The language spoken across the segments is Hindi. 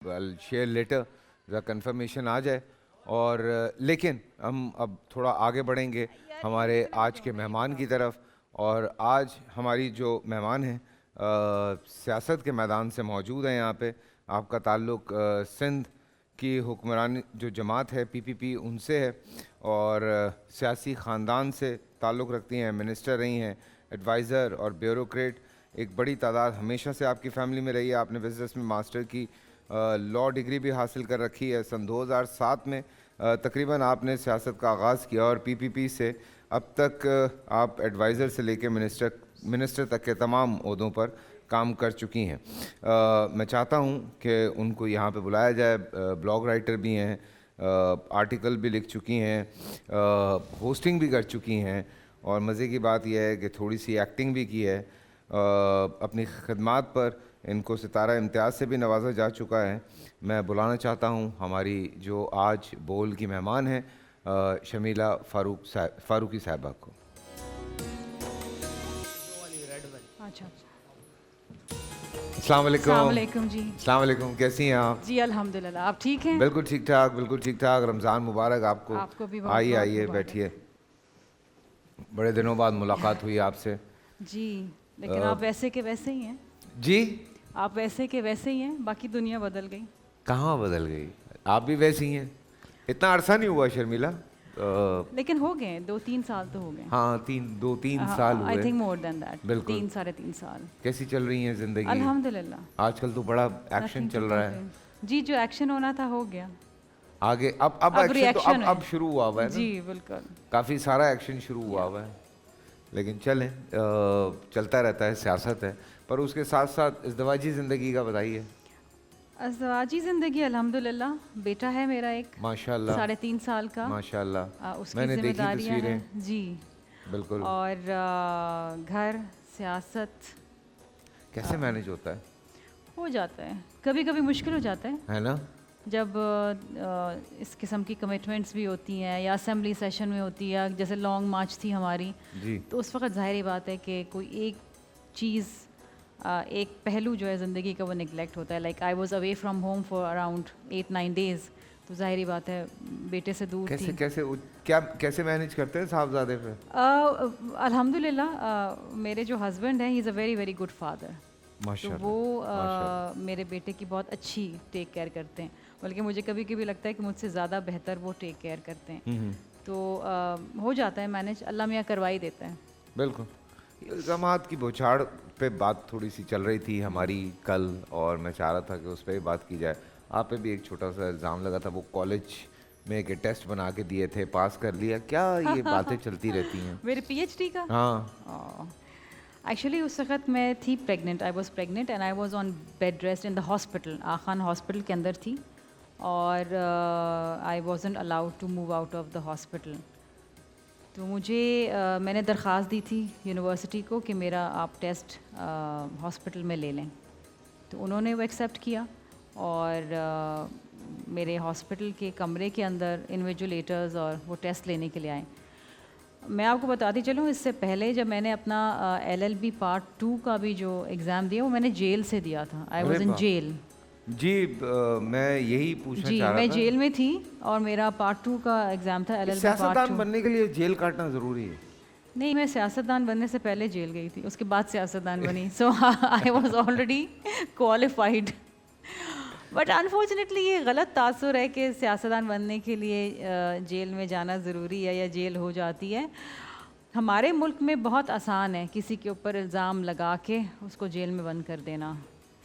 शेयर लेटर ज़रा कंफर्मेशन आ जाए। और लेकिन हम अब थोड़ा आगे बढ़ेंगे हमारे आज के मेहमान की तरफ। और आज हमारी जो मेहमान हैं सियासत के मैदान से मौजूद हैं यहाँ पे। आपका ताल्लुक़ सिंध की हुक्मरानी जो जमात है पीपीपी उनसे है, और सियासी ख़ानदान से ताल्लुक़ रखती हैं, मिनिस्टर रही हैं, एडवाइज़र और ब्यूरोक्रेट। एक बड़ी तादाद हमेशा से आपकी फ़ैमिली में रही है। आपने बिज़नेस में मास्टर की लॉ डिग्री भी हासिल कर रखी है। सन 2007 में तकरीबन आपने सियासत का आगाज़ किया और पीपीपी से अब तक आप एडवाइज़र से लेकर मिनिस्टर तक के तमाम ओहदों पर काम कर चुकी हैं। मैं चाहता हूं कि उनको यहाँ पे बुलाया जाए। ब्लॉग राइटर भी हैं, आर्टिकल भी लिख चुकी हैं, होस्टिंग भी कर चुकी हैं, और मज़े की बात यह है कि थोड़ी सी एक्टिंग भी की है। अपनी खिदमात पर इनको सितारा इम्तियाज़ से भी नवाजा जा चुका है। मैं बुलाना चाहता हूँ हमारी जो आज बोल की मेहमान हैं शमीला फ़ारूकी साहिबा को। अच्छा, अस्सलाम वालेकुम जी। अस्सलाम वालेकुम, कैसी हैं आप? जी अल्हम्दुलिल्लाह, आप ठीक हैं? बिल्कुल ठीक ठाक, बिल्कुल ठीक ठाक। रमज़ान मुबारक आपको। आपको भी बहुत आइए बहुत आइए मुबारक। बैठिए। बड़े दिनों बाद मुलाकात हुई आपसे। जी, लेकिन आप वैसे के वैसे ही हैं। जी, आप वैसे के वैसे ही हैं, बाकी दुनिया बदल गई। कहाँ बदल गई? आप भी वैसी हैं। इतना अरसा नहीं हुआ शर्मिला। लेकिन हो गए 2-3 साल तो हो गए। हाँ, 2-3 साल आई हुए। Think more than that. बिल्कुल। 3-3.5 साल। कैसी चल रही है ज़िंदगी? अल्हम्दुलिल्लाह। आजकल तो बड़ा एक्शन Nothing to चल रहा है। complain। जी, जो एक्शन होना था हो गया। आगे अब एक्शन तो रिएक्शन अब शुरू हुआ हुआ है ना। जी बिल्कुल। काफ़ी सारा एक्शन शुरू हुआ हुआ है। लेकिन चलें, चलता रहता है, सियासत है। पर उसके साथ साथ इज़्दिवाजी ज़िंदगी का बताइए। अज़वाजी ज़िंदगी अल्हम्दुलिल्लाह, बेटा है मेरा एक माशाल्लाह 3.5 साल का। माशाल्लाह। उसकी मैंने देखी जिम्मेदारियां हैं तस्वीरें। जी। बिल्कुल। और घर सियासत कैसे मैनेज होता है? हो जाता है, कभी कभी मुश्किल हो जाता है ना? जब इस किस्म की कमिटमेंट्स भी होती हैं या असेंबली सेशन में होती है, जैसे लॉन्ग मार्च थी हमारी जी। तो उस वक्त ज़ाहिर बात है कि कोई एक चीज़ एक पहलू जो है ज़िंदगी का वो निगलेक्ट होता है। Like I was away from home for around 8-9 days, तो ज़ाहिर बात है बेटे से दूर कैसे थी। कैसे मैनेज करते हैं साहबजादे पे? अल्हम्दुलिल्लाह मेरे जो हस्बैंड हैं he is a very very good father. तो माशाल्लाह। वो मेरे बेटे की बहुत अच्छी टेक केयर करते हैं, बल्कि मुझे कभी कभी लगता है कि मुझसे ज़्यादा बेहतर वो टेक केयर करते हैं। तो हो जाता है मैनेज, अल्लाह मियाँ करवा ही देता है। बिल्कुल। इल्ज़ामात की बौछार पे बात थोड़ी सी चल रही थी हमारी कल, और मैं चाह रहा था कि उस पर भी बात की जाए। आप पे भी एक छोटा सा इल्ज़ाम लगा था, वो कॉलेज में एक टेस्ट बना के दिए थे, पास कर लिया क्या? ये बातें चलती रहती हैं। मेरे पीएचडी का हाँ। एक्चुअली उस वक्त मैं थी pregnant, I was pregnant and I was on bed rest in the hospital, Aga Khan hospital के अंदर थी, और I wasn't allowed to move out of the hospital. तो मुझे मैंने दरख्वास्त दी थी यूनिवर्सिटी को कि मेरा आप टेस्ट हॉस्पिटल में ले लें, तो उन्होंने वो एक्सेप्ट किया, और मेरे हॉस्पिटल के कमरे के अंदर इन्विजिलेटर्स और वो टेस्ट लेने के लिए आए। मैं आपको बताती चलूँ, इससे पहले जब मैंने अपना LLB पार्ट 2 का भी जो एग्ज़ाम दिया वो मैंने जेल से दिया था। I was in jail. जी, मैं यही पूछना जी, चाह रहा था। मैं जेल में थी और मेरा पार्ट 2 का एग्ज़ाम था LLB पार्ट 2। सियासतदान बनने के लिए जेल काटना ज़रूरी है? नहीं, मैं सियासतदान बनने से पहले जेल गई थी, उसके बाद सियासतदान बनी। So I was already qualified. But unfortunately ये गलत तासुर है कि सियासतदान बनने के लिए जेल में जाना ज़रूरी है या जेल हो जाती है। हमारे मुल्क में बहुत आसान है किसी के ऊपर इल्ज़ाम लगा के उसको जेल में बंद कर देना।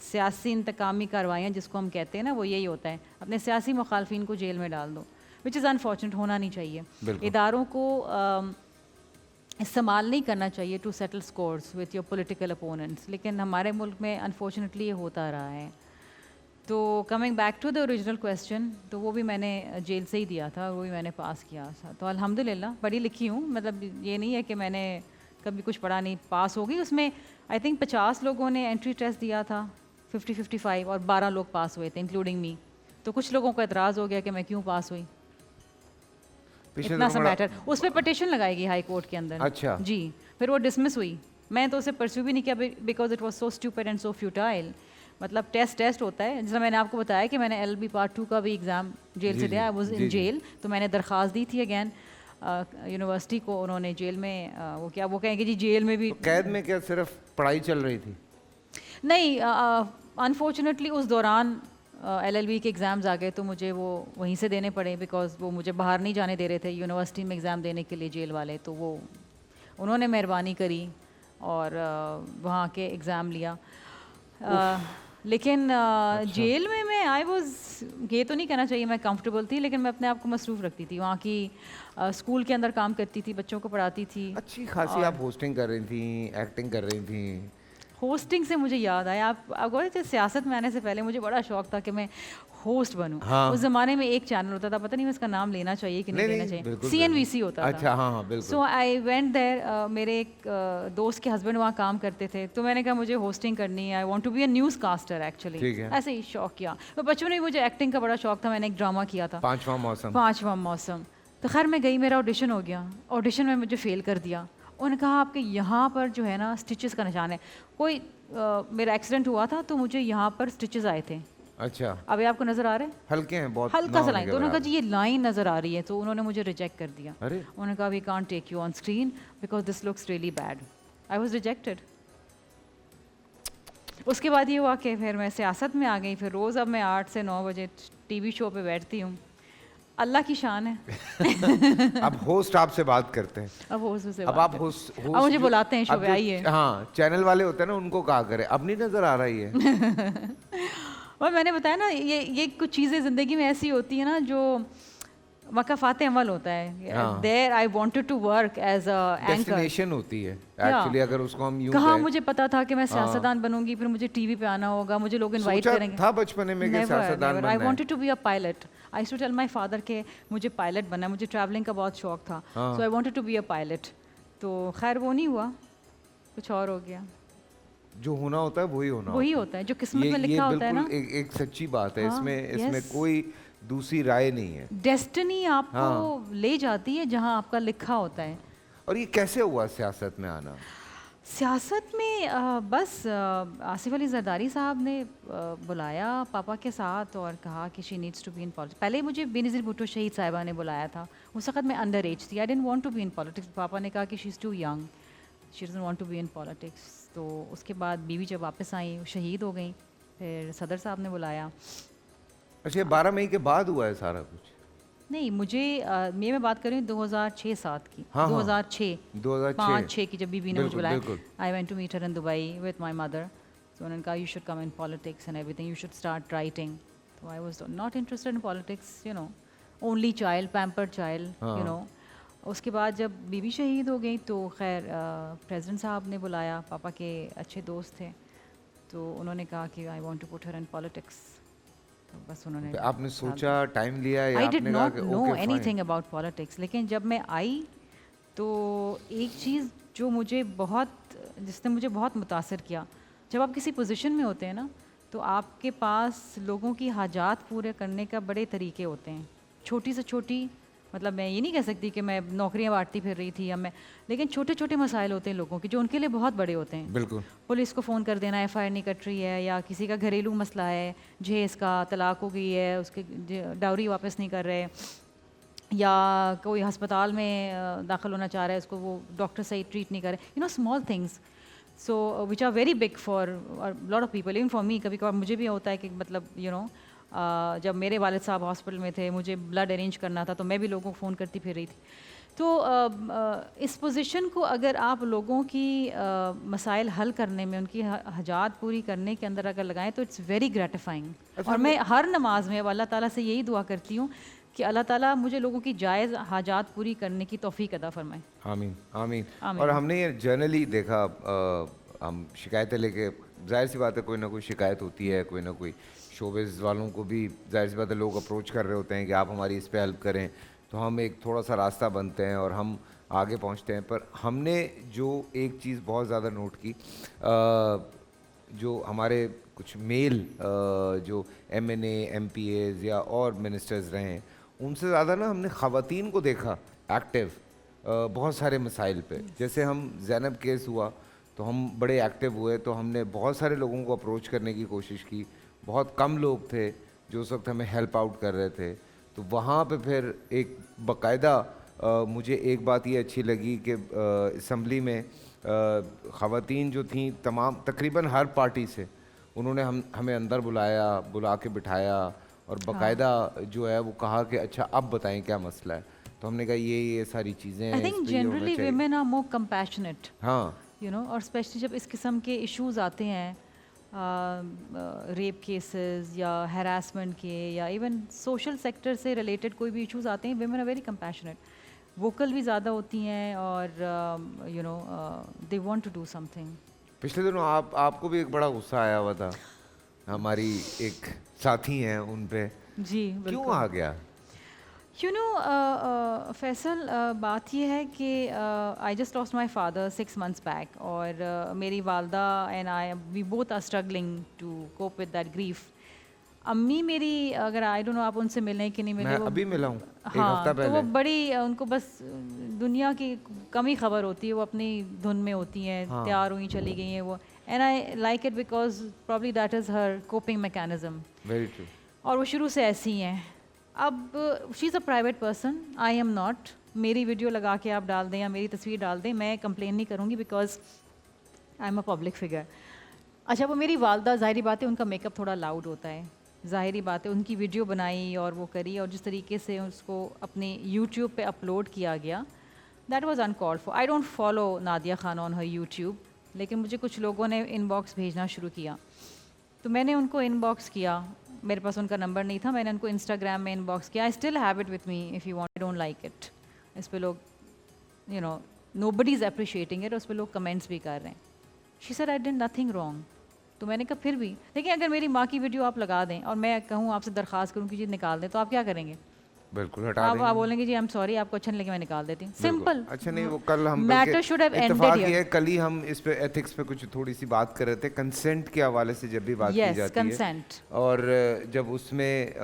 सियासी इंतकामी कार्रवाइयाँ जिसको हम कहते हैं ना, वो यही होता है, अपने सियासी मुखालफिन को जेल में डाल दो, विच इज़ अनफॉर्चुनेट, होना नहीं चाहिए। इदारों को इस्तेमाल नहीं करना चाहिए to settle scores with your political opponents, लेकिन हमारे मुल्क में अनफॉर्चुनेटली ये होता रहा है। तो coming back to the original question, तो वो भी मैंने जेल से ही दिया था, वो भी मैंने पास किया था। तो अल्हम्दुलिल्लाह पढ़ी लिखी हूँ, मतलब ये नहीं है कि मैंने कभी कुछ पढ़ा नहीं, पास हो गई। उसमें आई थिंक 50 लोगों ने एंट्री टेस्ट दिया था, 50-55, और 12 लोग पास हुए थे इंक्लूडिंग मी। तो कुछ लोगों को एतराज़ हो गया कि मैं क्यों पास हुई, इतना सा मैटर। उस पर पटिशन लगाएगी हाई कोर्ट के अंदर। अच्छा। जी, फिर वो डिसमिस हुई। मैं तो उसे परस्यू भी नहीं किया because it was so stupid and so futile. मतलब टेस्ट होता है, जैसा मैंने आपको बताया कि मैंने LLB पार्ट 2 का भी एग्ज़ाम जेल से दिया, आई वाज इन जेल, तो मैंने दरख्वास्त दी थी अगैन यूनिवर्सिटी को, उन्होंने जेल में वो कहेंगे जी जेल में भी तो कैद में क्या सिर्फ पढ़ाई चल रही थी? नहीं, अनफॉर्चुनेटली उस दौरान LLB के एग्ज़ाम्स आ गए तो मुझे वो वहीं से देने पड़े, बिकॉज़ वो मुझे बाहर नहीं जाने दे रहे थे यूनिवर्सिटी में एग्ज़ाम देने के लिए जेल वाले, तो वो उन्होंने मेहरबानी करी और वहाँ के एग्ज़ाम लिया। लेकिन जेल में मैं आई वाज, ये तो नहीं कहना चाहिए मैं कंफर्टेबल थी, लेकिन मैं अपने आप को मसरूफ़ रखती थी, वहाँ की स्कूल के अंदर काम करती थी, बच्चों को पढ़ाती थी। अच्छी खासी आप होस्टिंग कर रही थी, एक्टिंग कर रही थी। होस्टिंग से मुझे याद आया, आप बोले थे सियासत में आने से पहले मुझे बड़ा शौक था कि मैं होस्ट बनूं। हाँ। उस ज़माने में एक चैनल होता था, पता नहीं मैं इसका नाम लेना चाहिए कि नहीं लेना चाहिए, बिल्कुल, CNBC होता था। अच्छा, हाँ हाँ बिल्कुल। सो आई वेंट देयर, मेरे एक दोस्त के हस्बैंड वहाँ काम करते थे, तो मैंने कहा मुझे होस्टिंग करनी है, I want to be a newscaster actually. ठीक है। ऐसे ही शौक किया, तो बचपन में मुझे एक्टिंग का बड़ा शौक था, मैंने एक ड्रामा किया था पांचवा मौसम। पांचवा मौसम। तो खैर मैं गई, मेरा ऑडिशन हो गया, ऑडिशन में मुझे फेल कर दिया। उन्होंने कहा आपके यहाँ पर जो है ना स्टिचेस का निशान है, कोई मेरा एक्सीडेंट हुआ था तो मुझे यहाँ पर स्टिचेस आए थे। अच्छा, अभी आपको नज़र आ रहे हैं? हल्के हैं बहुत, हल्का ना सा होने लाइन, के तो उन्होंने कहा बराबर। जी ये लाइन नज़र आ रही है, तो उन्होंने मुझे रिजेक्ट कर दिया। अरे उन्होंने कहा we can't take you on screen because this looks really bad. I was rejected. उसके बाद ये हुआ कि फिर मैं सियासत में आ गई, फिर रोज़ अब मैं 8 से 9 बजे TV शो पे बैठती हूँ। अल्लाह की शान है। अब होस्ट आपसे बात करते हैं। अब होस्ट से अब बात आप करें। होस्ट अब मुझे बुलाते हैं शो पे, आइए। हाँ, चैनल वाले होते हैं ना, उनको कहा करें अब नहीं नजर आ रही है। और मैंने बताया ना, ये कुछ चीज़ें ज़िंदगी में ऐसी होती है ना जो वक़फ़ात अमल होता है। हाँ। There I wanted to work as a anchor. Destination होती है एक्चुअली, अगर उसको हम यूं कहाँ कहें। मुझे पता था कि मैं सियासतदान बनूंगी, फिर मुझे TV पे आना होगा, मुझे लोग इनवाइट सोचा करेंगे। था बचपन में कि सियासतदान बनना आई है। Wanted to be a pilot. I used to tell my father के मुझे पायलट बनना है, मुझे ट्रैवलिंग का बहुत शौक था, so I wanted to be a pilot. तो खैर वो नहीं हुआ, कुछ और हो गया। जो होना होता है वही होना वही होता होता है जो किस्मत है। में लिखा होता है ना। बिल्कुल एक सच्ची बात है, हाँ, इसमें yes। कोई दूसरी राय नहीं है। डेस्टिनी आपको ले जाती है जहाँ आपका लिखा होता है। और ये कैसे हुआ सियासत में आना? सियासत में बस आसिफ अली जरदारी साहब ने बुलाया पापा के साथ और कहा कि she needs to be in politics. पहले मुझे बेनज़ीर भुट्टो शहीद साहिबा ने बुलाया था, उस वक्त मैं अंडर एज थी, I didn't want to be in politics. पापा ने कहा कि she is too young, she doesn't want to be in politics. तो उसके बाद बीवी जब वापस आई वो शहीद हो गई, फिर सदर साहब ने बुलाया। अच्छा, ये 12 मई के बाद हुआ है सारा कुछ? नहीं, मुझे ये मैं बात कर रही हूँ 2006-7 की। हाँ, 2006 2006 5-6 की जब बीबी ने मुझे बिल्कुल, बुलाया। बिल्कुल। I went to meet her in Dubai with my mother, सो उन्होंने कहा you should come in politics and everything, you should start writing. तो I was not interested in politics, you know, only child, pampered child, you know. उसके बाद जब बीबी शहीद हो गई तो खैर प्रेसिडेंट साहब ने बुलाया, पापा के अच्छे दोस्त थे, तो उन्होंने कहा कि I want to put her in politics. तो बस उन्होंने तो आपने सोचा, टाइम लिया, या आई आपने डिड कहा नॉट कि no okay anything about politics. लेकिन जब मैं आई तो एक चीज़ जो मुझे जिसने मुझे बहुत मुतासर किया, जब आप किसी पोजीशन में होते हैं ना तो आपके पास लोगों की हाजात पूरे करने का बड़े तरीके होते हैं, छोटी से छोटी, मतलब मैं ये नहीं कह सकती कि मैं नौकरियां बांटती फिर रही थी, या मैं, लेकिन छोटे छोटे मसाइल होते हैं लोगों के जो उनके लिए बहुत बड़े होते हैं। बिल्कुल। पुलिस को फ़ोन कर देना, FIR नहीं कट रही है, या किसी का घरेलू मसला है, जहेज़ का तलाक हो गई है, उसके डाउरी वापस नहीं कर रहे, या कोई हस्पताल में दाखिल होना चाह रहा है, उसको वो डॉक्टर सही ट्रीट नहीं कर रहे, you know, small things so which are very big for lot of people, even for me. कभी कभार मुझे भी होता है कि मतलब यू नो जब मेरे वालिद साहब हॉस्पिटल में थे, मुझे ब्लड अरेंज करना था, तो मैं भी लोगों को फ़ोन करती फिर रही थी। तो इस पोजीशन को अगर आप लोगों की मसाइल हल करने में, उनकी हजात पूरी करने के अंदर अगर लगाएं तो इट्स वेरी ग्रेटिफाइंग। और मैं हर नमाज में अल्लाह ताला से यही दुआ करती हूँ कि अल्लाह ताला मुझे लोगों की जायज़ हाजात पूरी करने की तौफीक अता फरमाए। आमीन आमीन। आमीन। और हमने ये जर्नली देखा, हम शिकायतें लेके, जाहिर सी बात है कोई ना कोई शिकायत होती है, कोई ना कोई शोबिज़ वालों को भी जाहिर सी बात है लोग अप्रोच कर रहे होते हैं कि आप हमारी इस पे हेल्प करें, तो हम एक थोड़ा सा रास्ता बनते हैं और हम आगे पहुंचते हैं। पर हमने जो एक चीज़ बहुत ज़्यादा नोट की, जो हमारे कुछ मेल जो MNA MPAs या और मिनिस्टर्स रहे हैं, उनसे ज़्यादा ना हमने ख़वातीन को देखा एक्टिव बहुत सारे मसाइल पे। जैसे हम ज़ैनब केस हुआ तो हम बड़े एक्टिव हुए, तो हमने बहुत सारे लोगों को अप्रोच करने की कोशिश की। बहुत कम लोग थे जो उस वक्त हमें हेल्प आउट कर रहे थे। तो वहाँ पे फिर एक बाकायदा मुझे एक बात ये अच्छी लगी कि असम्बली में ख़वातीन जो थीं तमाम तकरीबन हर पार्टी से, उन्होंने हमें अंदर बुला के बिठाया और बाकायदा जो है वो कहा कि अच्छा अब बताएं क्या मसला है। तो हमने कहा ये सारी चीज़ें आई हैं, थिंक इस पे ये होना जनरली चाहिए। women are more compassionate, हाँ यू नो, और स्पेशली जब इस किस्म के इश्यूज आते हैं, रेप केसेस या हैरासमेंट के या इवन सोशल सेक्टर से रिलेटेड कोई भी इश्यूज आते हैं, women are very compassionate, vocal भी ज़्यादा होती हैं और you know they want to do something. पिछले दिनों आपको भी एक बड़ा गुस्सा आया हुआ था, हमारी एक साथी हैं उन पे, जी क्यों आ गया? यू नो फैसल, बात ये है कि I just lost my father 6 months back, और मेरी वालदा and I we both are struggling to cope with that grief. अम्मी मेरी, अगर आई डोंट नो आप उनसे मिले कि नहीं मिले, मैं वो अभी मिला हूँ एक हाँ, हफ्ता तो वो पहले। बड़ी उनको बस दुनिया की कम ही खबर होती है, वो अपनी धुन में होती हैं, हाँ। तैयार हुई चली गई हैं वो, and I like it because probably that is her coping mechanism, very true. और वो शुरू से ऐसी हैं। अब she is a private person, I am not. मेरी वीडियो लगा के आप डाल दें या मेरी तस्वीर डाल दें, मैं कंप्लेन नहीं करूँगी because I am a public figure. अच्छा, वो मेरी वालदा, ज़ाहिरी बात है उनका मेकअप थोड़ा लाउड होता है, ज़ाहिरी बात है उनकी वीडियो बनाई और वो करी, और जिस तरीके से उसको अपने यूट्यूब पे अपलोड किया गया, that was uncalled for. I don't follow Nadia Khan on her YouTube, लेकिन मुझे कुछ लोगों ने इनबॉक्स भेजना शुरू किया, तो मैंने उनको इनबॉक्स किया, मेरे पास उनका नंबर नहीं था, मैंने उनको इंस्टाग्राम में इनबॉक्स किया। I still have it with me if you want, I don't like it. इस पे लोग you know nobody is appreciating it, उस पर लोग कमेंट्स भी कर रहे हैं। She said I did nothing wrong. तो मैंने कहा फिर भी देखिए, अगर मेरी माँ की वीडियो आप लगा दें और मैं कहूँ आपसे दरख्वास्त करूँ कि जी निकाल दें, तो आप क्या करेंगे? बिल्कुल हटा आप देंगे। बोलेंगे जी आई एम सॉरी, आपको अच्छा नहीं लगे, मैं निकाल देती हूँ, बिल्कुल। सिंपल। अच्छा नहीं, वो कल हम मैटर शुड हैव एंडेड इत्तेफाक ये हियर। है, कल ही हम इस पे एथिक्स पे कुछ थोड़ी सी बात कर रहे थे, कंसेंट के हवाले से जब भी बात की यस, जाती है, कंसेंट। और जब उसमें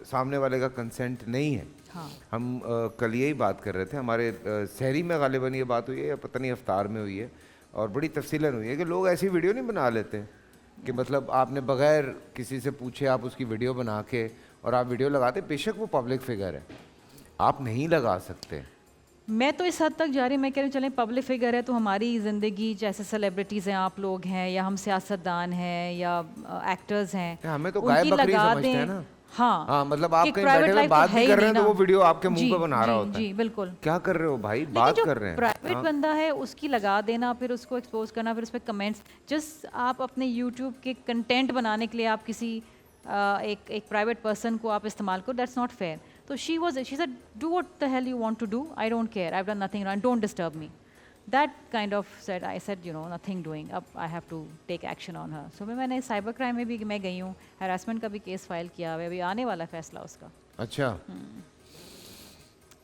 सामने वाले का कंसेंट नहीं है, हाँ, हम कल यही बात कर रहे थे, हमारे सहरी में गालिबन ये बात हुई है या पता नहीं अफ्तार में हुई है, और बड़ी तफसीलन हुई है कि लोग ऐसी वीडियो नहीं बना लेते कि मतलब आपने बगैर किसी से पूछे आप उसकी वीडियो बना के और आप वीडियो लगाते। बेशक वो पब्लिक फिगर है, आप नहीं लगा सकते। मैं तो इस हद तक जा रही, मैं कह रही हूँ चलें पब्लिक फिगर है तो हमारी ज़िंदगी, जैसे सेलिब्रिटीज़ हैं, आप लोग हैं, या हम सियासतदान हैं या एक्टर्स हैं, हमें तो उनकी गाय बकरी लगा समझते हैं दें। ना। हाँ हाँ, मतलब आप कि कहीं private बैठे हुए life तो बात है भी ही कर रहे नहीं हैं तो ना। वो वीडियो आपके मुंह जी, पे बना रहा जी, होता है। जी बिल्कुल। क्या कर रहे हो भाई, लेकिन बात जो कर रहे हैं। प्राइवेट हाँ। बंदा है उसकी लगा देना, फिर उसको एक्सपोज करना, फिर उस पर कमेंट्स, जस्ट आप अपने यूट्यूब के कंटेंट बनाने के लिए आप किसी एक प्राइवेट पर्सन को आप इस्तेमाल करो, दैट्स नॉट फेयर। तो she said do what the hell you want to do, I don't care, I have done nothing wrong, don't disturb me. That kind of said, I said you know nothing doing, अब I have to take action on her. So मैंने साइबर क्राइम में भी मैं गई हूँ, हैरासमेंट का भी केस फाइल किया हुआ है, अभी आने वाला है फैसला उसका। अच्छा,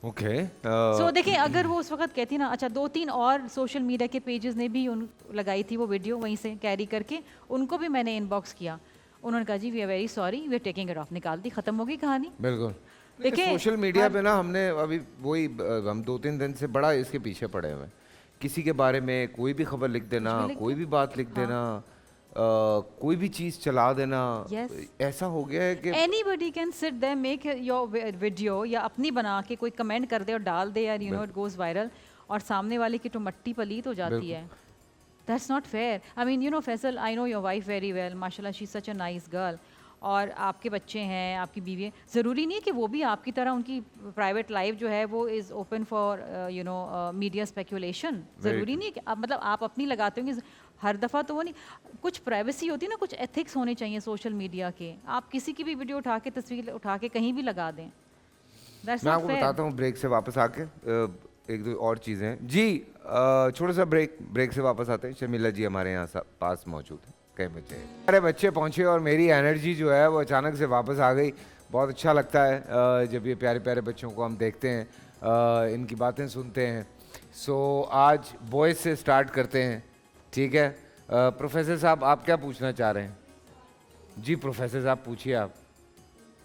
ओके। सो देखिए, अगर वो उस वक्त कहती ना, अच्छा 2-3 और सोशल मीडिया के पेजेस ने भी उन लगाई थी वो वीडियो वहीं से कैरी करके, उनको भी मैंने इनबॉक्स किया, उन्होंने कहा जी we are very sorry, we are taking it off, निकाल दी, खत्म हो गई कहानी। बिल्कुल। देखिए, सोशल मीडिया पे ना हमने अभी वही हम 2-3 दिन से बड़ा इसके पीछे पड़े हुए हैं। किसी के बारे में कोई भी खबर लिख देना, लिख कोई भी बात लिख हाँ। देना, कोई भी चीज़ चला देना। Yes. ऐसा हो गया है कि anybody can sit there, make your video या अपनी बना के कोई कमेंट कर दे और डाल दे, यार you know it goes viral, और सामने वाले की तो मट्टी पलीत हो जाती बिल्कुल। है। That's not fair. I mean you know Faisal, I know your wife very well, माशाल्लाह she is such a nice girl, और आपके बच्चे हैं, आपकी बीवी है, ज़रूरी नहीं है कि वो भी आपकी तरह, उनकी प्राइवेट लाइफ जो है वो is open for you know media speculation. ज़रूरी नहीं है कि आप मतलब आप अपनी लगाते होंगे हर दफ़ा, तो वो नहीं, कुछ प्राइवेसी होती है ना, कुछ एथिक्स होने चाहिए सोशल मीडिया के। आप किसी की भी वीडियो उठा के, तस्वीर उठा के कहीं भी लगा दें, दैट्स मैं नॉट आपको फेयर। बताता हूँ ब्रेक से वापस आके एक दो और चीज़ें हैं जी। छोटा सा ब्रेक से वापस आते हैं। शर्मिला जी हमारे यहाँ पास मौजूद है, कई बच्चे, अरे बच्चे पहुँचे और मेरी एनर्जी जो है वो अचानक से वापस आ गई। बहुत अच्छा लगता है जब ये प्यारे प्यारे बच्चों को हम देखते हैं, इनकी बातें सुनते हैं। सो आज बॉयज़ से स्टार्ट करते हैं, ठीक है? प्रोफेसर साहब आप क्या पूछना चाह रहे हैं? जी प्रोफेसर साहब पूछिए आप।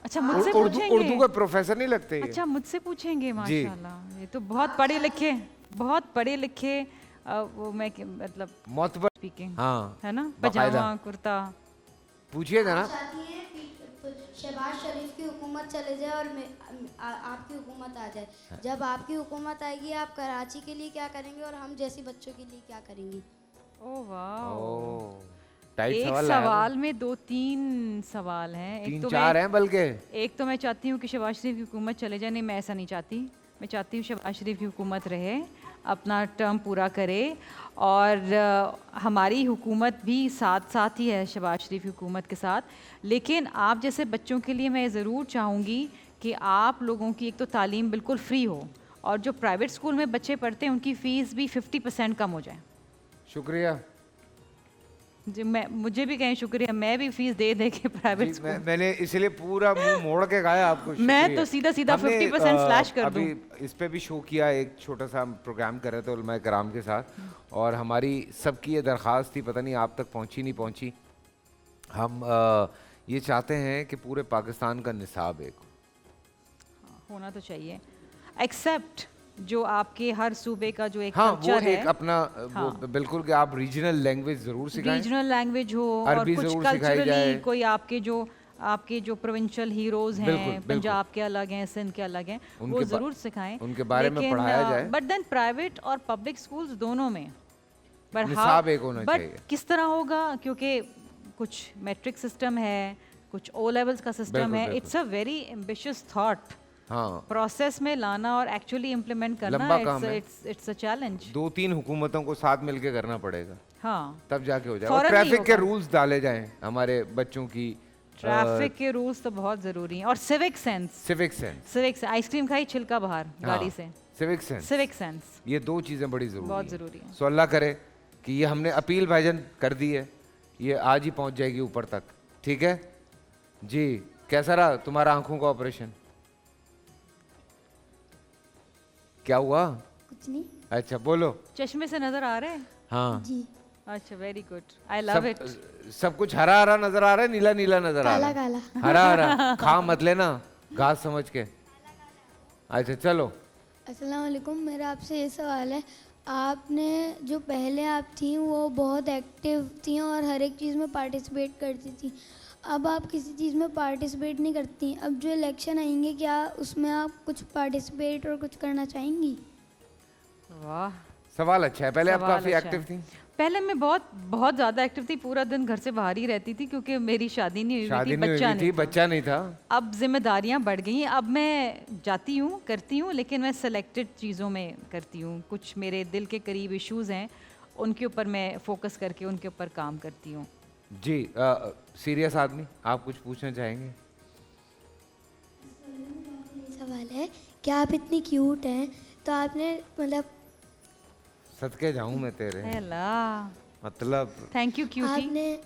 अच्छा, मुझसे उर्दू पूछेंगे? का प्रोफेसर नहीं लगते ये? अच्छा, मुझसे पूछेंगे, माशाल्लाह, ये तो बहुत पढ़े लिखे वो मैं मतलब मोतबर स्पीकिंग हाँ है ना, बाकायदा। पजामा कुर्ता। पूछिएगा ना। चाहती हैं शहबाज शरीफ की हुकूमत चले जाए और आपकी हुकूमत आ जाए। जब आपकी हुकूमत आएगी आप कराची के लिए क्या करेंगे और हम जैसी बच्चों के लिए क्या करेंगे? ओह वाह, ओह टाइट एक सवाल लाया वो। सवाल में 2-3 सवाल हैं। एक तीन तो चार मैं हैं बल्कि। एक तो मैं चाहती हूँ कि शहबाज शरीफ की हुकूमत चले जाए। नहीं, मैं ऐसा नहीं चाहती। मैं चाहती हूँ शहबाज शरीफ की हुकूमत रहे, अपना टर्म पूरा करे, और हमारी हुकूमत भी साथ साथ ही है शहबाज शरीफ की हुकूमत के साथ। लेकिन आप जैसे बच्चों के लिए मैं ज़रूर चाहूँगी कि आप लोगों की एक तो तालीम बिल्कुल फ्री हो, और जो प्राइवेट स्कूल में बच्चे पढ़ते हैं उनकी फ़ीस भी 50% कम हो जाए। शुक्रिया जी, मुझे भी कहें शुक्रिया, मैं भी फीस दे दे के प्राइवेट जी, स्कूल। मैंने इसलिए पूरा मुंह मोड़ के गाया आपको। मैं शुक्रिया। तो सीधा सीधा हमने, 50% स्लैश कर दूं। अभी इस पे भी शो किया, एक छोटा सा प्रोग्राम कर रहे थे उलमा कराम के साथ, और हमारी सबकी ये दरख्वास्त थी, पता नहीं आप तक पहुंची नहीं पहुंची। हम ये चाहते हैं कि पूरे पाकिस्तान का निसाब एक होना तो चाहिए, एक्सेप्ट जो आपके हर सूबे का जो एक हाँ वो कल्चर एक है, अपना वो बिल्कुल कि आप रीजनल लैंग्वेज जरूर सिखाएं, रीजनल लैंग्वेज हो, और अरबी कुछ ज़रूर सिखाई जाए। कल्चरली कोई आपके जो प्रोविंशियल हीरोज बिल्कुल, हैं, बिल्कुल। पंजाब के अलग हैं, सिंध के अलग हैं, वो उनके ज़रूर सिखाएं, उनके बारे में पढ़ाया जाए। बट देन प्राइवेट और पब्लिक स्कूल्स दोनों में निसाब एक होना चाहिए। बट किस तरह होगा, क्योंकि कुछ मैट्रिक सिस्टम है, कुछ ओ लेवल्स का सिस्टम बिल्कुल, है। बिल्कुल। It's a very ambitious thought, हाँ प्रोसेस में लाना और एक्चुअली इम्प्लीमेंट करना, लंबा काम है। It's a challenge. 2-3 हुकूमतों को साथ मिलके करना पड़ेगा, हाँ, तब जाके हो जाएगा। और फौरन नहीं ट्रैफिक के होगा। रूल्स डाले जाएं हमारे बच्चों की, ट्रैफिक के रूल्स तो बहुत ज़रूरी हैं, और civic sense. Civic sense. Civic ice cream खाई छिलका बाहर गाड़ी से, सिविक सेंस, सिविक सेंस ये 2 चीज़ें बड़ी ज़रूरी बहुत हैं। ज़रूरी है। सो अल्लाह करे कि ये हमने अपील भाईजान कर दी है, ये आज ही पहुंच जाएगी ऊपर तक, ठीक है जी। कैसा रहा तुम्हारा आंखों का ऑपरेशन? क्या हुआ? कुछ नहीं अच्छा बोलो। चश्मे से नज़र आ रहे हैं? हाँ जी। अच्छा, very good, I love it. सब कुछ हरा हरा नजर आ रहा है, नीला नीला नजर आ रहा काला है? काला। हरा हरा खा मत लेना, घास समझ के। अच्छा चलो। अस्सलाम वालेकुम, मेरा आपसे ये सवाल है, आपने जो पहले आप थी वो बहुत एक्टिव थी और हर एक चीज़ में पार्टिसिपेट करती थी, अब आप किसी चीज़ में पार्टिसिपेट नहीं करती। अब जो इलेक्शन आएंगे क्या उसमें आप कुछ पार्टिसिपेट और कुछ करना चाहेंगी? वाह, सवाल अच्छा है। पहले आप सवाल काफी अच्छा एक्टिव है। थी। पहले मैं बहुत बहुत ज़्यादा एक्टिव थी, पूरा दिन घर से बाहर ही रहती थी, क्योंकि मेरी शादी नहीं हुई शादी थी, नहीं बच्चा हुई थी, नहीं था। बच्चा नहीं था। अब जिम्मेदारियां बढ़ गई हैं, अब मैं जाती हूँ, करती हूँ, लेकिन मैं सेलेक्टेड चीज़ों में करती हूँ। कुछ मेरे दिल के करीब इश्यूज़ हैं, उनके ऊपर मैं फोकस करके उनके ऊपर काम करती हूँ। जी सीरियस आदमी, आप कुछ पूछना चाहेंगे? सवाल है, क्या आप इतनी क्यूट हैं तो आपने मतलब सदके जाऊं मैं तेरे, अल्लाह, मतलब थैंक यू क्यूटी। आपने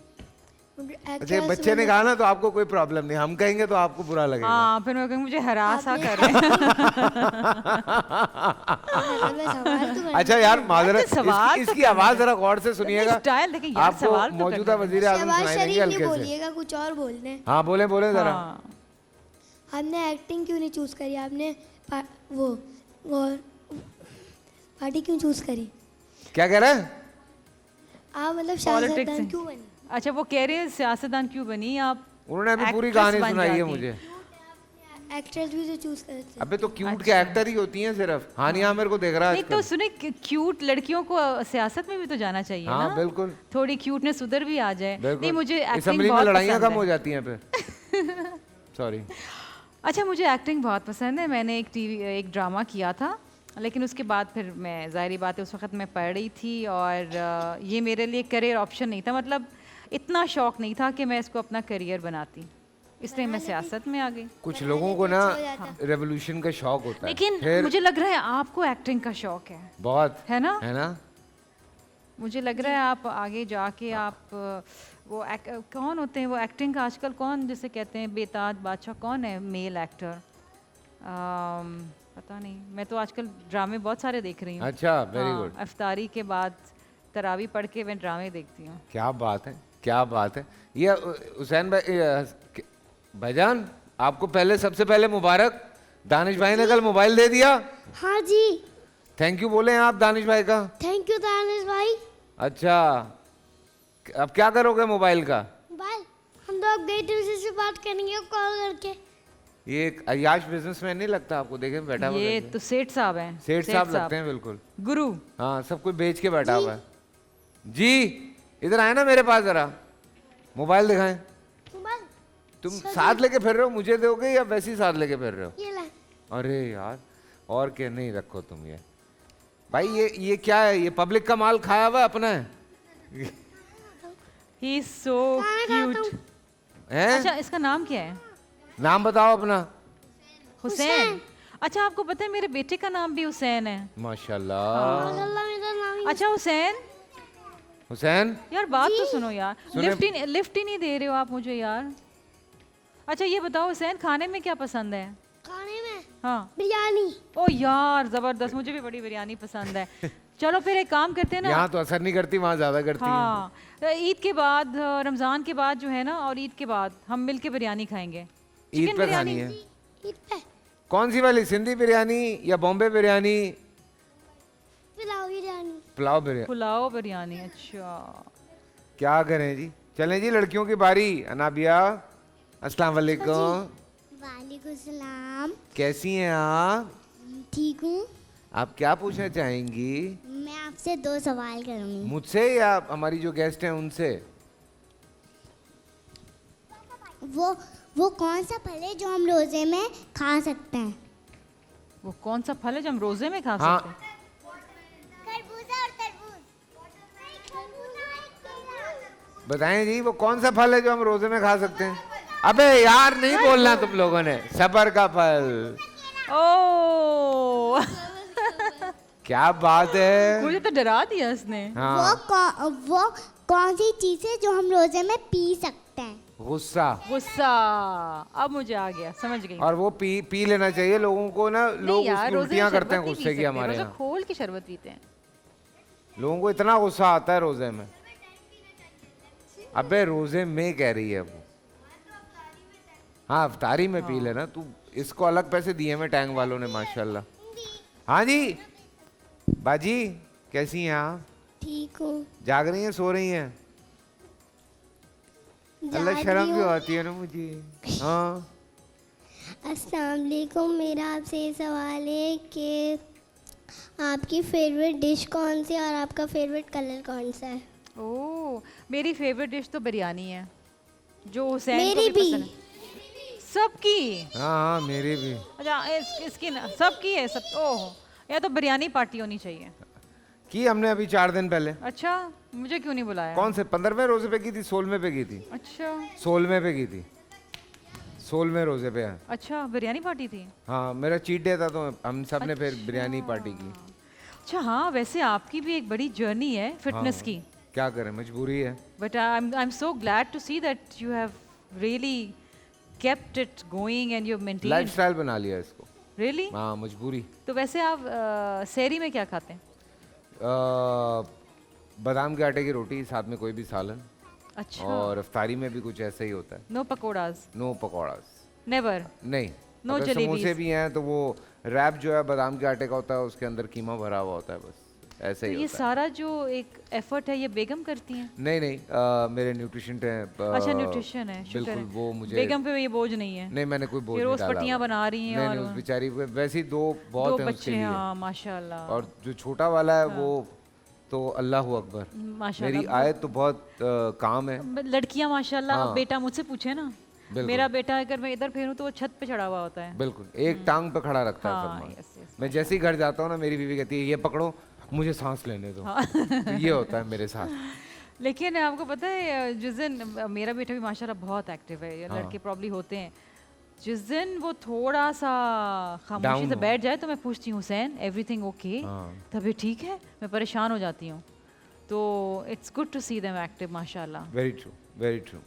अच्छा बच्चे ने कहा ना तो आपको कोई प्रॉब्लम नहीं, हम कहेंगे तो आपको बुरा लगेगा। हाँ, फिर मैं कहूँगी मुझे हरासा कर रहे हैं। अच्छा यार माजरत, अच्छा, सवाल इसकी तो आवाज जरा गौर से सुनिएगा। स्टाइल देखिए यार, आपको सवाल तो मौजूदा करना है। वजीर आजम शहबाज सुनाई देंगे शरीफ नहीं हल्के से। बोलिएगा, कुछ और बोलने। हाँ बोले बोले जरा। हाँ, आपने एक्टिंग क्यों नहीं चूज करी? आपने वो पार्टी क्यों चूज करी? क्या कह रहे हैं? आप मतलब Politics सियासतदान से। क्यों बनी? अच्छा वो कह रहे हैं सियासतदान क्यों बनी आप? उन्होंने अभी पूरी actress कहानी बन सुनाई है जाती। मुझे। एक्ट्रेस भी तो चूज करते। अबे तो क्यूट के एक्टर ही होती हैं सिर्फ। हानिया आमिर को देख रहा है नहीं तो आजकल। सुने, क्यूट लड़कियों को सियासत में भी तो जाना चाहिए हाँ ना, बिल्कुल थोड़ी क्यूटनेस उधर भी आ जाए। नहीं, बिल्कुल। मुझे एक्टिंग असेंबली में बहुत लड़ाइयाँ पसंद कम हो है। जाती हैं फिर। सॉरी। अच्छा, मुझे एक्टिंग बहुत पसंद है। मैंने एक ड्रामा किया था, लेकिन उसके बाद फिर मैं, ज़ाहिर बात है, उस वक्त मैं पढ़ रही थी और ये मेरे लिए करियर ऑप्शन नहीं था, मतलब इतना शौक नहीं था कि मैं इसको अपना करियर बनाती, इसलिए मैं सियासत में आ गई। कुछ लोगों को ना रेवोल्यूशन का शौक होता है, लेकिन फिर मुझे लग रहा है आपको एक्टिंग का शौक है, बहुत है ना? है ना। मुझे लग रहा है आप आगे जाके आप वो कौन होते हैं वो एक्टिंग का आजकल, कौन जिसे कहते हैं बेताज बादशाह, कौन है मेल एक्टर? पता नहीं, मैं तो आजकल ड्रामे बहुत सारे देख रही हूँ। अच्छा वेरी गुड। इफ्तारी के बाद तरावी पढ़ के मैं ड्रामे देखती हूँ। क्या बात है, क्या बात है। ये हुसैन भाई, भाईजान आपको पहले सबसे पहले मुबारक, दानिश भाई ने कल मोबाइल दे दिया। हाँ जी। थैंक यू बोले हैं आप दानिश भाई का? थैंक यू दानिश भाई। अच्छा, अब क्या करोगे मोबाइल का? बाय, हम लोग गए थे उसी से बात करेंगे कॉल करके। ये एक अय्याश बिजनेसमैन नहीं लगता आपको? देखे बैठा हुआ ये कैसे? तो सेठ साहब हैं। सेठ साहब लगते हैं बिल्कुल। गुरु। हाँ, सब कुछ बेच के बैठा हुआ है जी। इधर आए ना मेरे पास जरा, मोबाइल दिखाएं। मोबाइल तुम साथ लेके फिर रहे हो, मुझे दोगे या वैसे ही साथ लेके फिर रहे हो? ये ला। अरे यार, और क्या नहीं रखो तुम ये भाई। ये क्या है? ये पब्लिक का माल खाया हुआ अपना है? He is so cute. हैं? अच्छा, इसका नाम क्या है? नाम बताओ अपना। हुसैन। अच्छा, आपको पता है मेरे बेटे का नाम भी हुसैन है। माशाल्लाह। अल्लाह मेरा नाम अच्छा हुसैन, हुसैन, यार बात तो सुनो यार। सुने- लिफ्ट ही नहीं दे रहे हो आप मुझे यार। अच्छा ये बताओ हुसैन, खाने में क्या पसंद है? खाने में हाँ। बिरयानी। ओ यार जबरदस्त, मुझे भी बड़ी बिरयानी पसंद है। चलो फिर एक काम करते हैं ना। यहाँ तो असर नहीं करती, वहाँ ज्यादा करती है। हाँ, ईद के बाद, रमजान के बाद जो है ना, और ईद के बाद हम मिलके बिरयानी खाएंगे। ईद चिकन पे बिरयानी। खानी है? ईद पे कौन सी वाली, सिंधी बिरयानी या बॉम्बे बिरयानी? पुलाव बिरयानी। पुलाव बिरयानी। पुलाव बिरयानी, अच्छा। क्या करें जी, चलें जी, लड़कियों की बारी। अनाबिया, अस्सलाम वालेकुम। वालेकुम सलाम। कैसी हैं आप? ठीक हूँ। आप क्या पूछना चाहेंगी? मैं आपसे 2 सवाल करूँगी। मुझसे या हमारी जो गेस्ट हैं उनसे? वो कौन सा फल है जो हम रोजे में खा सकते हैं? वो कौन सा फल है जो हम रोजे में खा हाँ। सकते हैं? खरबूजा और तरबूज। बताएं जी, वो कौन सा फल है जो हम रोजे में खा सकते हैं? अबे यार, नहीं बोलना तुम लोगों ने। सबर का फल। ओ क्या बात है। मुझे तो डरा दिया इसने। हाँ, वो कौन सी चीज है जो हम रोजे में पी सकते हैं? गुस्सा। गुस्सा। अब मुझे आ गया, समझ गई। और वो पी लेना चाहिए लोगों को ना। नहीं लोग यार, उसकी रोजे में उल्टियां करते हैं शरबत नहीं गुस्से पी की सकते, हमारे रोजा यहाँ। खोल के शरबत पीते हैं। लोगों को इतना गुस्सा आता है रोजे में। अबे रोजे में कह रही है वो। हाँ, अफ्तारी में पी लेना तू। इसको अलग पैसे दिए हैं टैंक वालों ने, माशाल्लाह। हाँ जी बाजी, कैसी हैं आप? ठीक हूँ। जाग रही हैं, सो रही हैं? अल्लाह शर्म क्यों आती है ना मुझे। हाँ, अस्सलाम वालेकुम। मेरा आपसे ये सवाल है कि आपकी फेवरेट डिश कौन सी है और आपका फेवरेट कलर कौन सा है? ओह, मेरी फेवरेट डिश तो बिरयानी है, जो हुसैन को मेरी भी भी। पसंद है। सबकी। हाँ, हाँ, मेरी भी। अच्छा इसकी ना, सबकी है सब। ओह, या तो बिरयानी पार्टी होनी चाहिए। की हमने अभी 4 दिन पहले। अच्छा, मुझे क्यों नहीं बुलाया? कौन से 15वें रोजे पे की थी? 16वें पे की थी? अच्छा 16वें पे की थी। 16वें रोजे पे है। अच्छा, बिरयानी पार्टी थी। हाँ, मेरा चीट डे था तो हम सब ने फिर बिरयानी पार्टी की। अच्छा हाँ, वैसे आपकी भी एक बड़ी जर्नी है फिटनेस हाँ, की। क्या करें, मजबूरी है। But I am so glad to see that you have really kept it going and you've maintained. Lifestyle बना लिया इसको। Really? हाँ, मजबूरी। तो वैसे आप सहरी में क्या खाते हैं? बादाम के आटे की रोटी, साथ में कोई भी सालन। अच्छा। और इफ्तारी में भी कुछ ऐसा ही होता है। No pakoras? No pakoras. Never? नहीं। No अगर जलेबीज? समोसे भी हैं तो वो रैप जो है बादाम के आटे का होता है, उसके अंदर कीमा भरा हुआ होता है, बस ऐसे तो ही ये होता है। सारा जो एक एफर्ट है ये बेगम करती हैं? नहीं नहीं, मेरे न्यूट्रिशन है। अच्छा न्यूट्रिशन है, शुक्र बिल्कुल, है। वो मुझे। बेगम पे ये बोझ नहीं है? नहीं, मैंने कोई बोझ ये नहीं रोज डाला पट्टियां हुआ। बना रही हैं नहीं और नहीं, उस बेचारी को वैसे ही 2 दो बहुत हैं उसके बच्चे हैं। लिए। हाँ माशाल्लाह। और जो छोटा वाला है वो तो अल्लाह अकबर, माशाल्लाह। मेरी आयत तो बहुत काम है। लड़कियां माशाल्लाह। हाँ। अब बेटा मुझसे पूछे ना, बिल्कुल। मेरा बेटा अगर मैं इधर फेरूं तो वो छत पे चढ़ा हुआ होता है। बिल्कुल, एक टांग पे खड़ा रखता है हाँ, फरमान। yes, yes, मैं जैसे ही घर जाता हूँ ना, मेरी बीवी कहती है ये पकड़ो, मुझे सांस लेने दो। तो ये होता है मेरे साथ। लेकिन आपको पता है जिस दिन मेरा बेटा भी माशाल्लाह बहुत एक्टिव है, ये हाँ। लड़के प्रॉब्ली होते हैं, जिस दिन वो थोड़ा सा खामोशी Down से हो। बैठ जाए तो मैं पूछती हूँ हुसैन एवरीथिंग ओके? हाँ। तभी ठीक है, मैं परेशान हो जाती हूँ। तो it's good to see them active माशाल्लाह। Very true, very true.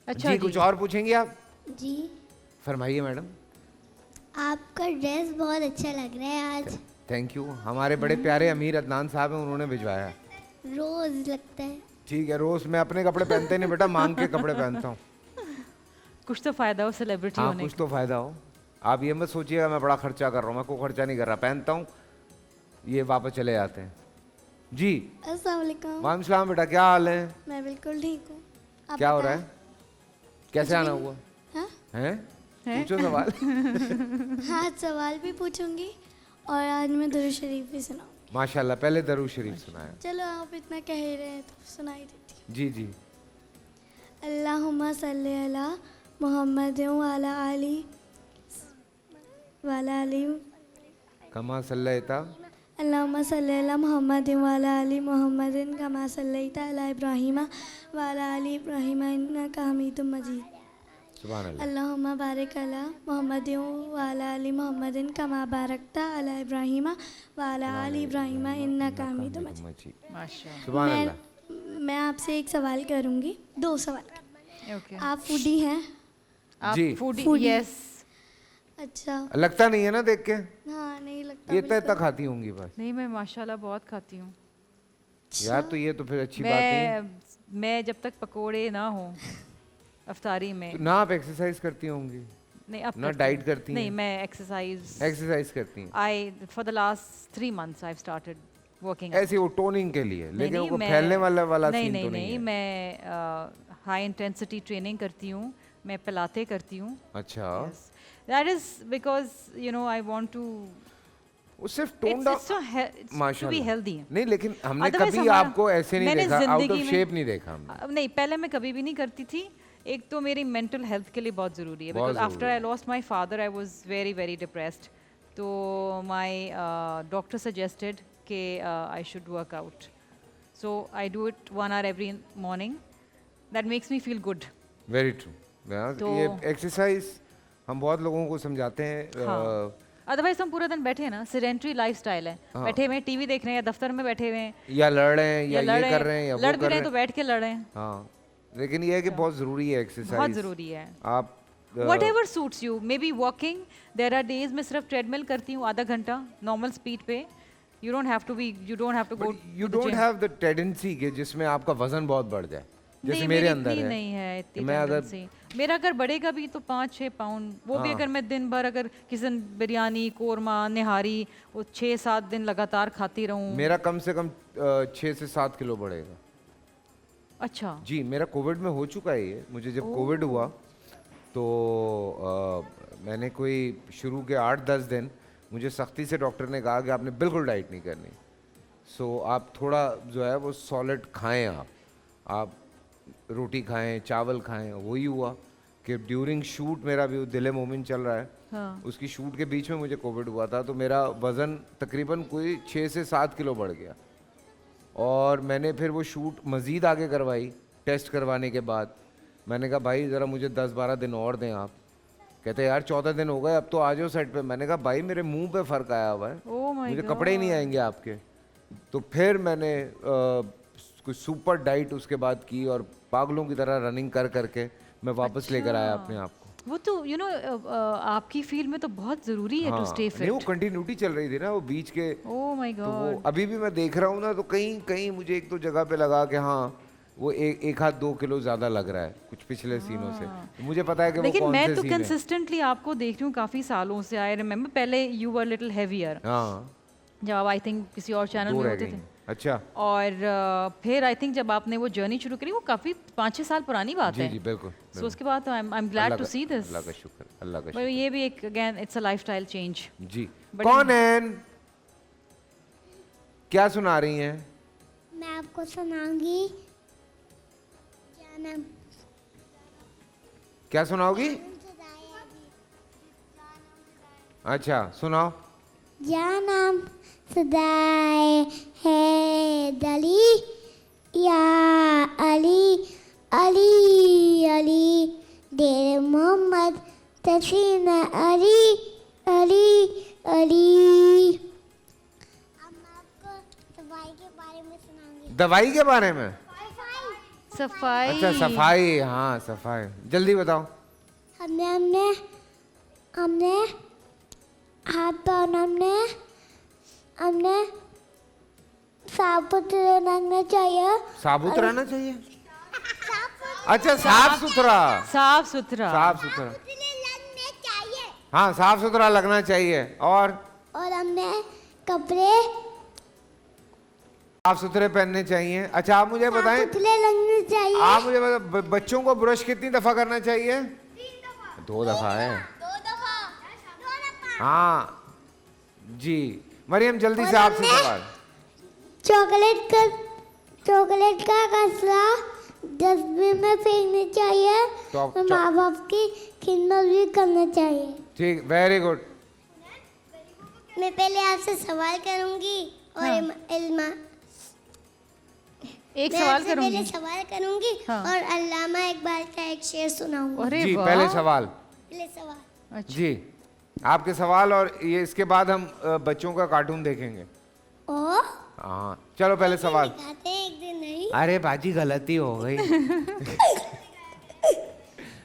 अच्छा जी, जी, कुछ और पूछेंगे आप? जी, फरमाइए मैडम। आपका ड्रेस बहुत अच्छा लग रहा है आज। Thank you. हमारे बड़े प्यारे अमीर अदनान साहब हैं, उन्होंने भिजवाया है। रोज लगता है। ठीक है, रोज मैं अपने कपड़े पहनते नहीं बेटा, मांग के कपड़े पहनता हूँ। कुछ तो फायदा हो सेलिब्रिटी हाँ, होने कुछ तो फायदा हो। आप ये मत सोचिएगा मैं बड़ा खर्चा कर रहा हूँ, मैं कोई खर्चा नहीं कर रहा, पहनता हूँ ये वापस चले जाते हैं। जी अस्सलाम वालेकुम। वालेकुम सलाम बेटा, क्या हाल है? मैं बिल्कुल ठीक हूँ। आप क्या हो रहा बताएं? है? कैसे आना हुआ हाँ है? पूछो सवाल। हाँ, सवाल भी पूछूंगी और आज मैं दुरूद शरीफ भी सुनाऊंगी। माशाल्लाह, पहले दरूद शरीफ सुनाया। चलो आप इतना कह ही रहे हैं तो सुनाई देती जी जी। हूँ। अल्लाहुम्मा सल्ली अला मुहम्मद वाला अली कमा सल्लैता अल्लाहुम्मा सल्ली अला मुहम्मद वाला अली मुहम्मदिन कमा सल्लैता अला इब्राहीम वाला अली इब्राहीम इन्नका हमीदुम मजीद। सुभान अल्लाह। अल्लाहुम्मा बारिक अला मुहम्मद वाला अली मुहम्मदिन कमा बारकता अला इब्राहीम वाला अली इब्राहीम इन्नका हमीदुम मजीद। माशाल्लाह। सुभान अल्लाह। मैं आपसे एक सवाल करूंगी, 2 सवाल। ओके। आप फूडी हैं? आप जी। फूडी? Foodie। यस। अच्छा। लगता नहीं है ना देख के, हाँ, नहीं लगता ये इतना बिल्कुल। खाती होंगी बस। नहीं, मैं माशाल्लाह बहुत खाती हूँ। यार तो ये तो फिर अच्छी बात नहीं। मैं जब तक पकोड़े ना हो अफ्तारी में, तो ना आप एक्सरसाइज करती होंगी, नहीं अब ना करती डाइट हूँ। करती नहीं, हैं? मैं एक्सरसाइज एक्सरसाइज करती हैं I for the last 3 months I started working. ऐसे वो टोनिंग के लिए, लेकिन नहीं, वो मैं- फैलने वाला नहीं सीन नहीं तो नहीं नहीं, है। मैं हाई इंटेंसिटी ट्रेनिंग करती हूँ, मैं पिलाते करती हूँ। अच्छा, that is because you know I want to वो सिर्फ टोन डाउन टू बी माशाल्लाह। हेल्दी। नहीं, लेकिन हमने Otherwise कभी हमारा- आपको ऐसे नहीं मैंने देखा, आउट ऑफ जिंदगी में- शेप नहीं देखा हमने। नहीं, पहले मैं कभी भी नहीं करती थी। एक तो मेरी मेंटल हेल्थ के लिए बहुत ज़रूरी है, बहुत बिकॉज आफ्टर ज़रूरी I lost my father I was very very depressed. तो माई डॉक्टर सजेस्टेड कि I should work out, so I do it 1 hour every morning. That makes me feel good. Very true. तो- ये एक्सरसाइज हम बहुत लोगों को समझाते हैं। हाँ। अदरवाइज हम पूरा दिन बैठे हैं ना, सेडेंटरी लाइफस्टाइल है, हाँ। बैठे हुए हैं, टीवी देख रहे हैं, या दफ्तर में बैठे हुए हैं, या लड़ रहे हैं या लड़ ये रहे कर रहे हैं या लड़ वो भी कर रहे रहे हैं तो हैं। बैठ के लड़ रहे हैं। हाँ, लेकिन ये है कि बहुत ज़रूरी है एक्सरसाइज। बहुत ज़रूरी है। आप whatever suits you, maybe walking, there are days मैं सिर्फ ट्रेडमिल करती हूँ आधा घंटा नॉर्मल स्पीड पे। you don't have to go you to the don't gym. Have the tendency कि जिसमें आपका वजन बहुत बढ़ जाए, जैसे नहीं, मेरे मेरी अंदर इतनी है। नहीं है इतनी कि मैं अगर tendency। मेरा अगर बढ़ेगा भी तो 5-6 पाउंड, वो भी हाँ। अगर मैं दिन भर अगर किसी दिन बिरयानी कोरमा निहारी वो 6-7 दिन लगातार खाती रहूँ। मेरा कम से कम 6 से 7 किलो बढ़ेगा। अच्छा। जी, मेरा कोविड में हो चुका है ये। मुझे जब कोविड हुआ तो मैंने कोई शुरू के 8-10 दिन मुझे सख्ती से डॉक्टर ने कहा कि आपने बिल्कुल डाइट नहीं करनी। सो आप थोड़ा जो है वो सॉलिड खाएं, आप रोटी खाएं, चावल खाएं। वही हुआ कि ड्यूरिंग शूट, मेरा भी दिल मोमिन चल रहा है, हाँ। उसकी शूट के बीच में मुझे कोविड हुआ था, तो मेरा वज़न तकरीबन कोई 6 से 7 किलो बढ़ गया। और मैंने फिर वो शूट मज़ीद आगे करवाई। टेस्ट करवाने के बाद मैंने कहा भाई ज़रा मुझे 10-12 दिन और दें आप। कहते यार 14 दिन हो गए, अब तो आ जाओ सेट पे। मैंने कहा भाई मेरे मुंह पे फ़र्क आया हुआ है, Oh my मुझे कपड़े ही नहीं आएंगे आपके। तो फिर मैंने कोई सुपर डाइट उसके बाद की और पागलों की तरह रनिंग कर करके मैं वापस लेकर आया अपने आप को। वो तो यू नो आपकी फील्ड में तो बहुत ज़रूरी है टू हाँ, स्टे नहीं वो फिट। कंटिन्यूटी चल रही थी ना वो बीच के। ओह माय तो वो गॉड। अभी भी मैं देख रहा हूँ ना, तो कहीं कहीं मुझे एक दो जगह पे लगा कि हाँ वो एक हाथ 2 किलो ज्यादा लग रहा है कुछ पिछले सीनों से। तो मुझे पता है कि वो लेकिन कौन मैं से तो सीन है। कंसिस्टेंटली आपको देख रही हूँ काफ़ी सालों से। आई रिमेम्बर पहले यू वर लिटिल हेवियर, हाँ, जब आप आई थिंक किसी और चैनल 2 में रह होते गई थे। हैं। अच्छा, और फिर आई थिंक जब आपने वो जर्नी शुरू करी, वो काफ़ी 5-6 साल पुरानी बात जी है। जी बिल्कुल। सो उसके बाद I am glad to see this. अल्लाह का शुक्र, अल्लाह का बट शुक्र। ये भी एक again it's a lifestyle change. जी, बड़ी- कौन है? क्या सुना रही हैं? मैं आपको सुनाऊंगी। क्या नाम? क्या सुनाओगी? अच्छा सुनाओ। या नाम सदाए है दली या अली अली अली डेर मोहम्मद तफीन अली अली अली। अब मैं आपको दवाई के बारे में सुनाऊंगी। दवाई के बारे में? सफाई। अच्छा सफाई, हाँ सफाई, जल्दी बताओ। हमने हमने हमने हाथ पाँव हमने साबुत रखना चाहिए। साबुत रहना चाहिए? अच्छा साफ सुथरा, साफ सुथरा। साफ सुथरा, लगने चाहिए। हाँ साफ सुथरा लगना चाहिए। और और हमने कपड़े साफ सुथरे पहनने चाहिए। अच्छा आप मुझे बताएं, पुतले लगने चाहिए। आप मुझे बताएं बच्चों को ब्रश कितनी दफा करना चाहिए? 2 दफा है। 2 दफा। हाँ जी। मरियम जल्दी से आपसे सवाल। चॉकलेट का कचरा डस्टबिन में फेंकना चाहिए तो और माँ बाप की खिदमत भी करना चाहिए। ठीक, वेरी गुड। मैं पहले आपसे सवाल करूंगी और हाँ। इल्मा एक मैं सवाल आपसे पहले करूंगी। सवाल करूंगी हाँ। और अल्लामा इकबाल का एक शेर सुनाऊंगी। अरे जी वाह। पहले सवाल। पहले सवाल। अच्छा। जी आपके सवाल, और ये इसके बाद हम बच्चों का कार्टून देखेंगे। ओ हाँ चलो पहले सवाल। दिखाते हैं एक दिन नहीं। अरे बाजी गलती हो गई।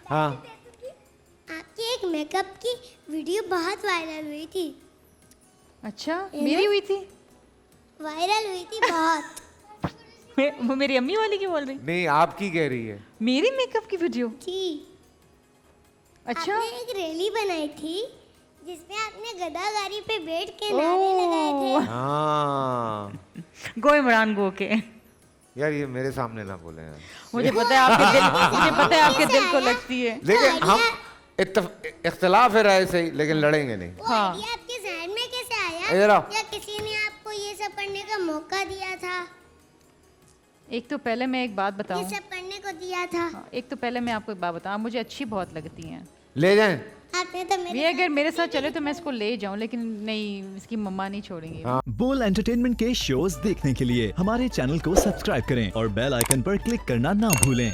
हाँ आपकी एक मेकअप की वीडियो बहुत वायरल हुई थी। अच्छा मेरी हुई थी? वायरल हुई थी बहुत। वो मेरी अम्मी वाली की बोल रही? नहीं आपकी कह रही है। मेरी मेकअप की वीडियो? थी। अच्छा। आपने एक रैली बनाई थी जिसमें आपने गदागारी पे बैठ के नारे लगाए थे। हाँ गो इमरान गो के। यार ये मेरे सामने ना बोले यार। मुझे पता है आपके दिल, मुझे पता है आपके दिल को लगती है। लेकिन हम इख्तलाफ है राय सही, लेकिन लड़ेंगे नहीं। वो हाँ। आइडिया आपके जहन में कैसे इधर आया? आओ। या किसी ने आपको ये सब करने का मौका दिया था? एक तो पहले मैं एक बात ये बताऊं। सब करने को दिया था? हाँ, एक तो पहले मैं आपको एक बात बताऊं, आप मुझे अच्छी बहुत लगती हैं। ले जाएं। आपने तो मेरे ये अगर मेरे साथ चले तो मैं इसको ले जाऊं, लेकिन नहीं, इसकी मम्मा नहीं छोड़ेंगी। बोल एंटरटेनमेंट के शोज देखने के लिए हमारे चैनल को सब्सक्राइब करें और बेल आइकन पर क्लिक करना ना भूलें।